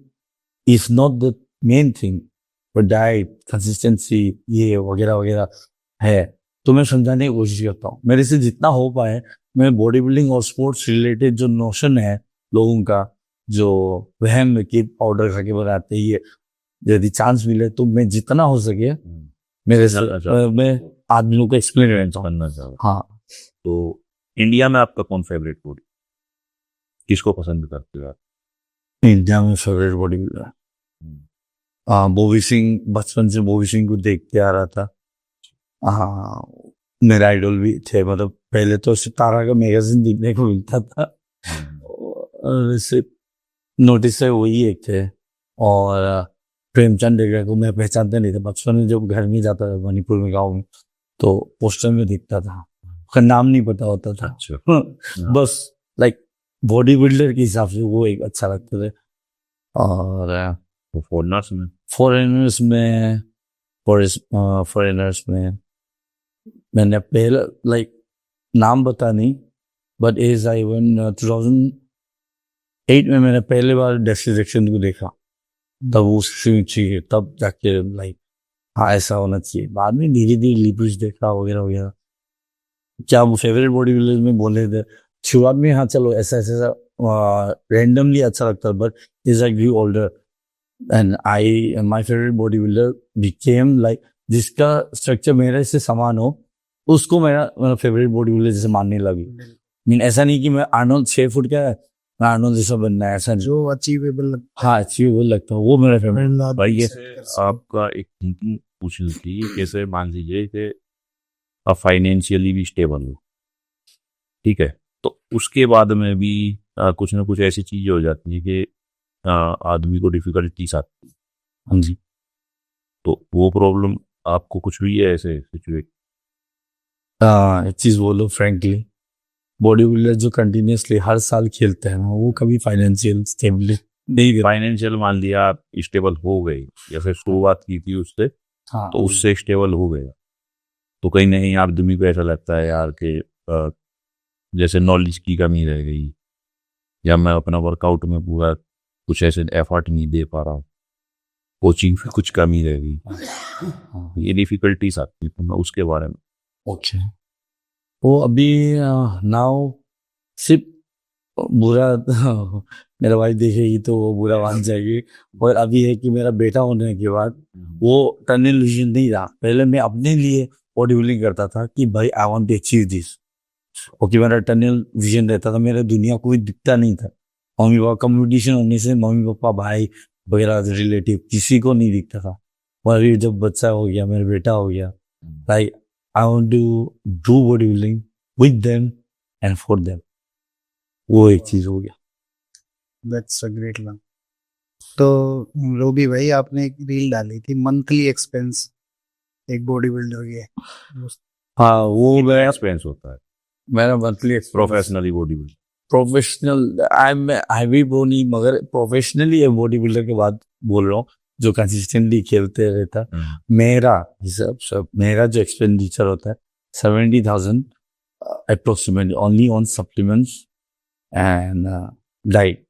is not the main thing, but diet consistency ये वगैरह वगैरह है। तो मैं समझाने की कोशिश करता हूँ मेरे से जितना हो पाए। मैं बॉडी बिल्डिंग और स्पोर्ट्स रिलेटेड जो नोशन है लोगों का, जो वहम है कि पाउडर खा के बनाते हैं, ये यदि चांस मिले तो मैं जितना हो सके मेरे से मैं आदमियों को एक्सप्लेन करना चाहूँ। हाँ, तो इंडिया में आपका कौन फेवरेट बॉडी, किसको पसंद करते हो आप? इंडिया में favourite body builder Bobby Singh, बचपन से बॉबी सिंह को देखते आ रहा था। हाँ, मेरे आइडल भी थे, मतलब पहले तो सितारा का मैगजीन देखने को मिलता था, वैसे नोटिस से वही एक थे। और प्रेमचंद डेगरा को मैं पहचानते नहीं था, बचपन में जब घर में जाता था मणिपुर में गाँव में तो पोस्टर में दिखता था, उसका नाम नहीं पता होता था। बस लाइक बॉडी बिल्डर के हिसाब से वो एक अच्छा लगता था। और फॉरेनर्स में मैंने पहले लाइक नाम पता नहीं, बट एज आई वन 2008 में मैंने पहले बार डेक्सी जैक्सन को देखा, तब वो चाहिए, तब जाके लाइक हाँ ऐसा होना चाहिए। बाद में धीरे धीरे लिब्रिज देखा वगैरह वगैरह। क्या वो फेवरेट बॉडी बिल्डर में बोले थे शुरुआत में, हाँ चलो ऐसा ऐसा रैंडमली अच्छा लगता, but is I grew older and my favourite body builder became like जिसका स्ट्रक्चर मेरे से समान हो उसको मेरा फेवरेट बॉडी बिल्डर जैसे मानने लगी। मीन ऐसा नहीं कि मैं आर्नोल्ड 6 फुट का है, मैं आर्नोल्ड जैसा बनना है, ऐसा नहीं। जो अचीवेबल, हाँ अचीवेबल लगता है वो मेरा फेवरेट। भाई ये आपका एक थिंकिंग पूछनी थी, कैसे मान लीजिए कि आप फाइनेंशियली भी स्टेबल हो, ठीक है, तो उसके बाद में भी कुछ ना कुछ ऐसी चीजें हो जाती है कि आदमी को डिफिकल्टीज आती है। हाँ जी, तो वो प्रॉब्लम आपको कुछ हुई है ऐसे सिचुएशन? एक चीज बोलो फ्रेंकली, बॉडी बिल्डर जो कंटिन्यूसली हर साल खेलते हैं ना वो कभी फाइनेंशियल स्टेबल नहीं। फाइनेंशियल मान लिया आप स्टेबल हो गए या फिर शुरुआत की थी उससे, हाँ, तो उससे स्टेबल हो गया, तो कहीं नहीं आदमी को ऐसा लगता है यार कि जैसे नॉलेज की कमी रह गई, या मैं अपना वर्कआउट में पूरा कुछ ऐसे एफर्ट नहीं दे पा रहा हूँ, कोचिंग में कुछ कमी रह गई, ये डिफिकल्टीज आती है। तो मैं उसके बारे में ओके, वो अभी नाउ सिर्फ बुरा मेरा भाई देखेगी तो वो बुरा मान जाएगी। और अभी है कि मेरा बेटा होने के बाद वो टनल विजन नहीं रहा। पहले मैं अपने लिए बॉडी बिल्डिंग करता था कि भाई I want to achieve this, okay, मेरा टनल विजन रहता था, मेरा दुनिया कोई दिखता नहीं था। मम्मी पापा कंपटीशन होने से मम्मी पापा भाई वगैरह रिलेटिव किसी को नहीं दिखता था। और अभी जब बच्चा हो गया, मेरा बेटा हो गया, like I want to do body building with them and for them, वो एक चीज हो गया। That's a great one. तो रोबी भाई आपने एक रील डाली थी मंथली एक्सपेंस एक बॉडी बिल्डर के, हाँ वो मेरा एक्सपेंस होता है मेरा monthly professionally body builder, professional I भी वो नहीं, मगर प्रोफेशनली बॉडी बिल्डर के बाद बोल रहा हूँ जो कंसिस्टेंटली खेलते रहता। मेरा हिसाब से मेरा जो एक्सपेंडिचर होता है 70,000 approximately only on supplements and diet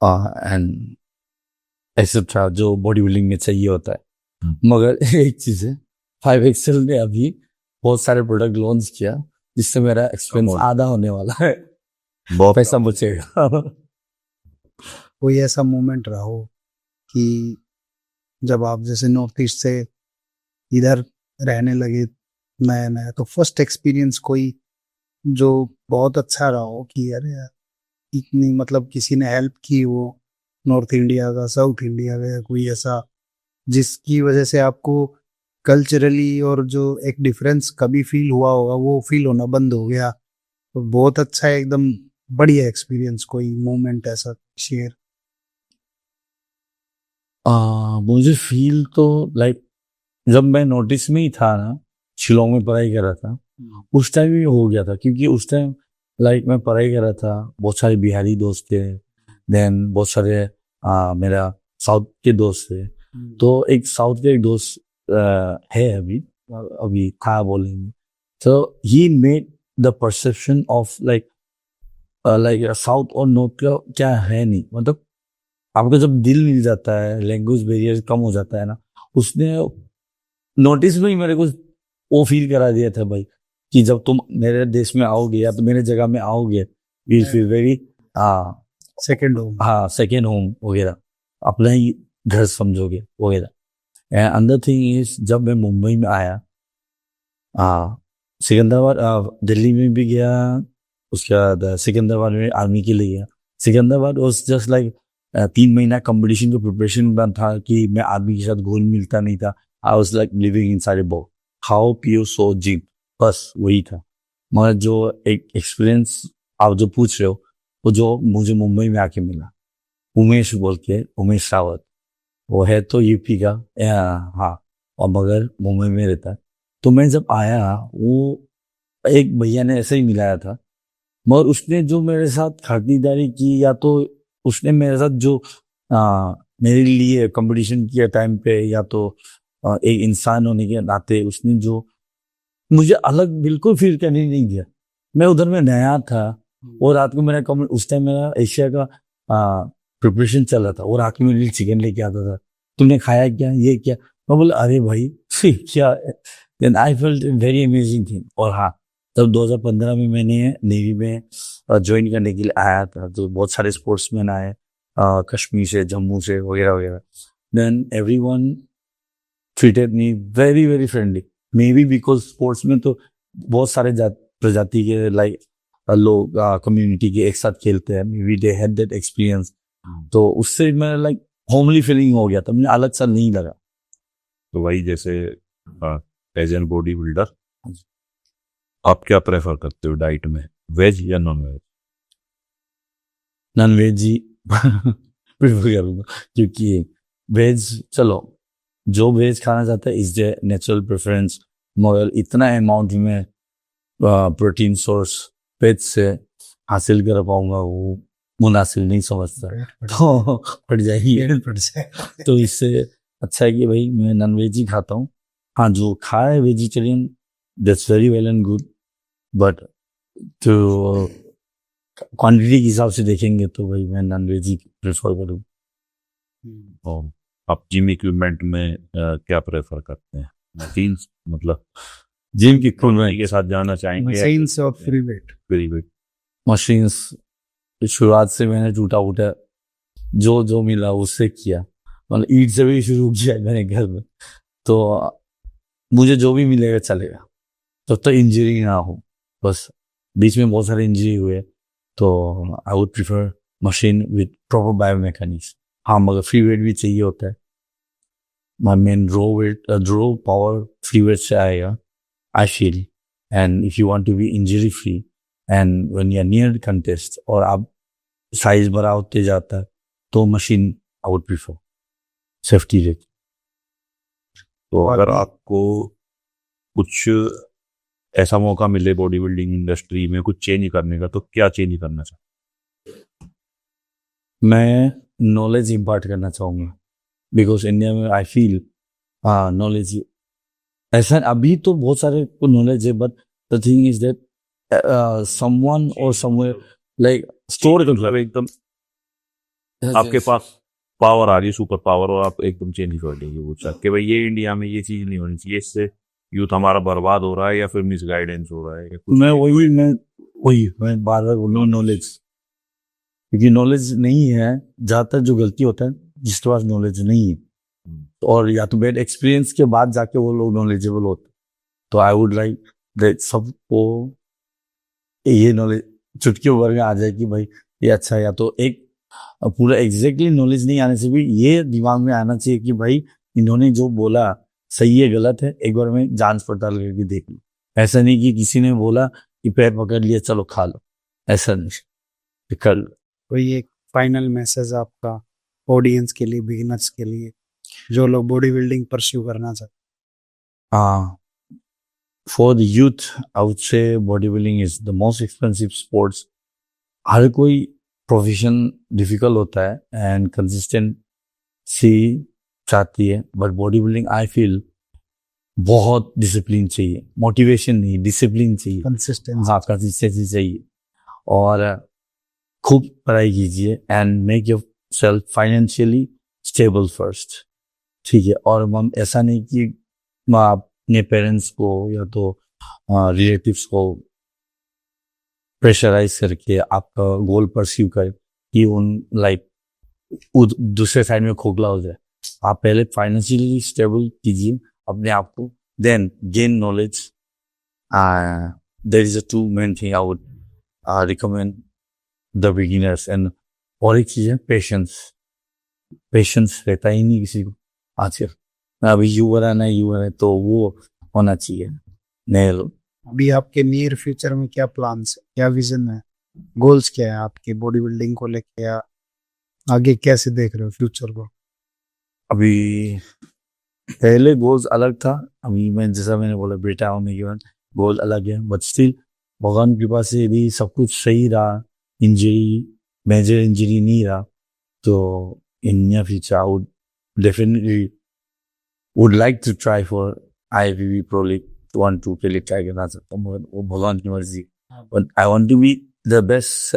and etcetera जो बॉडी बिल्डिंग में चाहिए होता है। मगर एक चीज है, 5XL ने अभी बहुत सारे प्रोडक्ट लॉन्च किया जिससे मेरा एक्सपेंस आधा होने वाला है, बहुत पैसा बचेगा। कोई ऐसा मोमेंट रहा हो कि जब आप जैसे नॉर्थ ईस्ट से इधर रहने लगे नया नया, तो फर्स्ट एक्सपीरियंस कोई जो बहुत अच्छा रहा हो कि अरे यार इतनी मतलब किसी ने हेल्प की वो नॉर्थ इंडिया का साउथ इंडिया का, कोई ऐसा जिसकी वजह से आपको कल्चरली और जो एक डिफरेंस कभी फील हुआ होगा वो फील होना बंद हो गया, तो बहुत अच्छा है, एकदम बढ़िया एक्सपीरियंस, कोई मोमेंट ऐसा शेयर। मुझे फील तो लाइक जब मैं नोटिस में ही था ना, शिलोंग में पढ़ाई कर रहा था, उस टाइम भी हो गया था। क्योंकि उस टाइम लाइक मैं पढ़ाई कर रहा था, बहुत सारे बिहारी दोस्त थे, देन बहुत सारे मेरा साउथ के दोस्त थे। तो एक साउथ के एक दोस्त है अभी था बोलेंगे, तो he made the perception of like south और नॉर्थ का क्या है नहीं, मतलब आपका जब दिल मिल जाता है, लैंग्वेज बैरियर कम हो जाता है ना, उसने नोटिस में ही मेरे को वो फील करा दिया था भाई कि जब तुम मेरे देश में आओगे या तो मेरे जगह में आओगे, will feel very second home, हाँ सेकेंड होम वगैरह, अपना ही घर समझोगे वगैरह। एंड अनदर थिंग इज जब मैं मुंबई में आया, सिकंदराबाद दिल्ली में भी गया, उसके बाद सिकंदराबाद में आर्मी के लिए गया। सिकंदराबाद वॉज जस्ट लाइक 3 महीना कंपटीशन का प्रिपरेशन में था कि मैं आर्मी के साथ गोल मिलता नहीं था। I was like living in side box, खाओ पियो सो जिम, बस वही था। मगर जो एक एक्सपीरियंस आप जो पूछ रहे हो वो जो मुझे मुंबई में आके मिला, उमेश बोल के, उमेश रावत, वो है तो यूपी का हाँ, और मगर मुंबई में रहता है। तो मैं जब आया, वो एक भैया ने ऐसे ही मिलाया था, मगर उसने जो मेरे साथ खातिरदारी की, या तो उसने मेरे साथ जो मेरे लिए कंपटीशन किया टाइम पे, या तो एक इंसान होने के नाते उसने जो मुझे अलग बिल्कुल फील करने नहीं दिया। मैं उधर में नया था, और रात को मेरा उस टाइम मेरा एशिया का प्रिपरेशन चल रहा था, और रात में मेरे लिए चिकन लेके आता था, तुमने खाया क्या, ये क्या? मैं बोला अरे भाई क्या। Then I felt very amazing thing. और हाँ, तब 2015 में मैंने नेवी में ज्वाइन करने के लिए आया था, तो बहुत सारे स्पोर्ट्समैन आए कश्मीर से, जम्मू से वगैरह वगैरह। Then everyone treated me very very friendly, maybe because sports में तो बहुत सारे प्रजाति के लाइक लोग कम्युनिटी के एक साथ खेलते हैं, may be they had that experience, तो उससे मैं लाइक होमली फीलिंग हो गया था, मुझे अलग सा नहीं लगा। तो वही जैसे एज एन बॉडी बिल्डर आप क्या प्रेफर करते हो डाइट में, वेज या नॉन वेज? नॉन वेज ही प्रेफर करूँगा, क्योंकि वेज चलो जो वेज खाना चाहता है इज द नेचुरल प्रेफरेंस, मगर इतना अमाउंट में प्रोटीन सोर्स वेज से हासिल कर पाऊंगा वो मुनासिब नहीं समझता, तो पड़ जाएगी। तो इससे अच्छा है कि भाई मैं नॉन वेज ही खाता हूँ। हाँ, जो खाए vegetarian that's very well and good, but तो क्वांटिटी के हिसाब से देखेंगे तो भाई मैं नॉन वेज ही प्रेफर करूँ। और आप जिम इक्विपमेंट में क्या प्रेफर करते हैं? मशीन्स, मतलब जिम की इक्विपमेंट के साथ जाना चाहेंगे? मशीन्स और free weight? Free weight machines शुरुआत से मैंने टूटा उठा जो मिला उससे किया, मतलब ईट से भी शुरू किया मैंने घर में, तो मुझे जो भी मिलेगा चलेगा, तब तक इंजरी ना हो। बस बीच में बहुत सारे इंजरी हुए, तो I would prefer machine with proper biomechanics. हाँ, मगर फ्री वेट भी चाहिए होता है। My main row power free weight से आएगा, I feel. And if you want to be injury free and when you are near contest और आप साइज बड़ा होते जाता है, तो machine I would prefer, safety rate. तो अगर आपको कुछ ऐसा मौका मिले बॉडी बिल्डिंग इंडस्ट्री में कुछ चेंज करने का, तो क्या चेंज करना चाहते? मैं नॉलेज इम्पार्ट करना चाहूँगा, बिकॉज इंडिया में आई फील नॉलेज ऐसा अभी तो बहुत सारे को नॉलेज है, but the thing is that someone और समवेयर लाइक स्टोर मतलब एकदम आपके पास पावर आ रही है, सुपर पावर, और आप एकदम चेंज कर देंगे वो चाह कि भाई ये इंडिया में ये चीज नहीं होनी चाहिए, इससे यूथ हमारा बर्बाद हो रहा है या फिर मिस गाइडेंस हो रहा है या कुछ। मैं बार बार बोल रहा हूँ नॉलेज, क्योंकि नॉलेज नहीं है। ज्यादातर जो गलती होता है जिसके पास नॉलेज नहीं है, और या तो बैड एक्सपीरियंस के बाद जाके वो लोग नॉलेजेबल होते। तो आई वुड लाइक दैट सबको ये नॉलेज चुटकी भर में आ जाए कि भाई ये अच्छा है, या तो एक पूरा एग्जैक्टली नॉलेज नहीं आने से भी ये दिमाग में आना चाहिए कि भाई इन्होंने जो बोला सही है गलत है, एक बार मैं जांच पड़ताल करके देख लूं। ऐसा नहीं कि किसी ने बोला कि पैर पकड़ लिया चलो खा लो, ऐसा नहीं कर लो। कोई एक फाइनल मैसेज आपका ऑडियंस के लिए, बिगिनर्स के लिए, जो लोग बॉडी बिल्डिंग परस्यू करना चाहते? For the youth I would say body building is the most expensive sports. हर कोई प्रोफेशन डिफिकल्ट होता है एंड कंसिस्टेंसी चाहती है, but body building I feel बहुत डिसिप्लिन चाहिए, मोटिवेशन नहीं, डिसिप्लिन चाहिए, कंसिस्टेंसी। हाँ कंसिस्टेंसी चाहिए। और खूब पढ़ाई कीजिए and make yourself financially stable first, ठीक है। और हम ऐसा नहीं कि अपने पेरेंट्स को या तो रिलेटिव्स को प्रेशराइज करके आपका गोल परस्यू करे कि उन लाइक दूसरे साइड में खोखला हो जाए। आप पहले फाइनेंशियली स्टेबल कीजिए अपने आप को, then gain knowledge. There is a two main thing I would recommend the beginners. And और एक चीज है पेशेंस। पेशेंस रहता ही नहीं किसी को आजकल। अभी युवा है तो वो होना चाहिए। नहीं, अभी आपके नियर फ्यूचर में क्या प्लान्स है, क्या विजन है, गोल्स क्या है आपके बॉडी बिल्डिंग को लेके, या आगे कैसे देख रहे हो फ्यूचर को? अभी पहले गोल्स अलग था, अभी जैसा मैंने बोला बेटा होने के बाद गोल अलग है, बट स्टिल भगवान की कृपा से यदि सब कुछ सही रहा, मेजर इंजरी नहीं रहा, तो in near future I would definitely would like to try for IFBB pro league 1-2 के लिए ट्राई करना चाहता हूँ, वो भगवान की मर्जी। But I want to be the best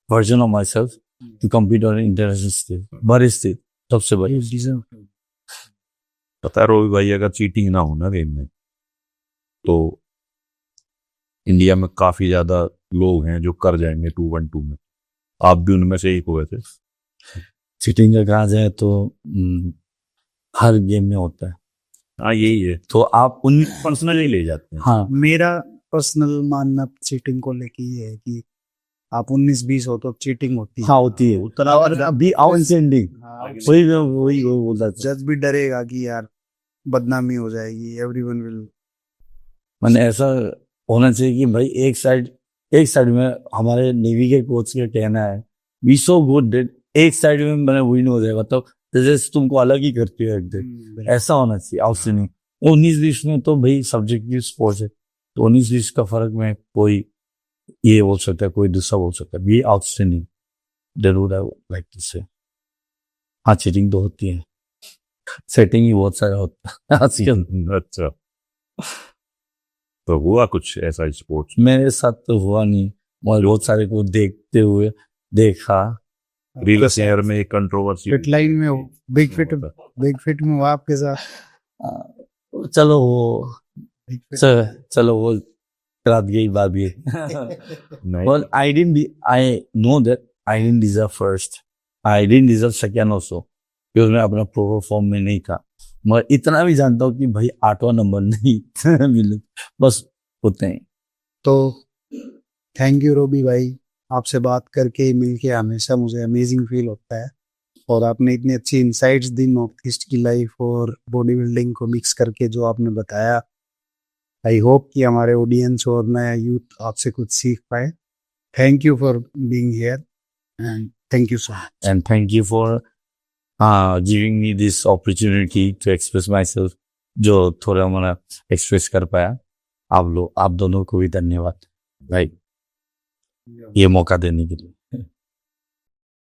version of myself to compete on international stage, बड़े स्टेज, सबसे बड़ी। पता है रोवी भाई, अगर चीटिंग ना हो ना गेम में, तो इंडिया में काफी ज्यादा लोग हैं जो कर जाएंगे 2-1-2 में। आप भी उनमें से एक हुए थे। चीटिंग का कहा जाए तो हर गेम में होता है। हाँ यही है, तो आप उन पर्सनली ले जाते हैं। हाँ, मेरा पर्सनल मानना चीटिंग को लेके ये है कि आप 19-20 हो तो चीटिंग होती है। हाँ होती है, उतना और अभी आउटस्टैंडिंग वही जज भी डरेगा कि यार बदनामी हो जाएगी, एवरीवन विल। मैंने ऐसा होना चाहिए कि भाई एक साइड में हमारे नेवी के कोच का कहना है वी सो गुड दैट एक साइड में मैंने विन हो जाएगा, तो जैसे तुमको अलग ही करती है एक दिन, ऐसा होना चाहिए आउटस्टैंडिंग। 19-20 में तो भाई सब्जेक्टिव स्पोर्ट्स है, तो 19-20 का फर्क में कोई ये बोल सकता है, कोई दूसरा बोल सकता है। बी आउटस्टैंडिंग जरूर है, लाइक टू से। हाँ चीटिंग तो होती है, सेटिंग ही बहुत सारा होता है आजकल। अच्छा, तो हुआ कुछ ऐसा स्पोर्ट्स? मेरे साथ तो हुआ नहीं, मगर बहुत सारे को देखते हुए देखा। रील शेयर में एक कंट्रोवर्सी फिट लाइन में हो, बिग फिट में हो आपके साथ। चलो वो रात गई बात भी। Well, I know that I didn't deserve first. I didn't deserve second also, क्योंकि मैं अपना प्रॉपर फॉर्म में नहीं था। मगर इतना भी जानता हूँ कि भाई 8वां नंबर नहीं मिले, बस उतने ही। तो थैंक यू रोबी भाई, आपसे बात करके मिलके हमेशा मुझे अमेजिंग फील होता है, और आपने इतनी अच्छी इंसाइट्स दी नॉर्थ ईस्ट की लाइफ और बॉडी बिल्डिंग को मिक्स करके जो आपने बताया। आई होप कि हमारे ऑडियंस और नया यूथ आपसे कुछ सीख पाए। Thank you for being here and thank you so much. And thank you for giving me this opportunity to express myself, जो थोड़ा मैंने एक्सप्रेस कर पाया। आप दोनों को भी धन्यवाद भाई ये मौका देने के लिए।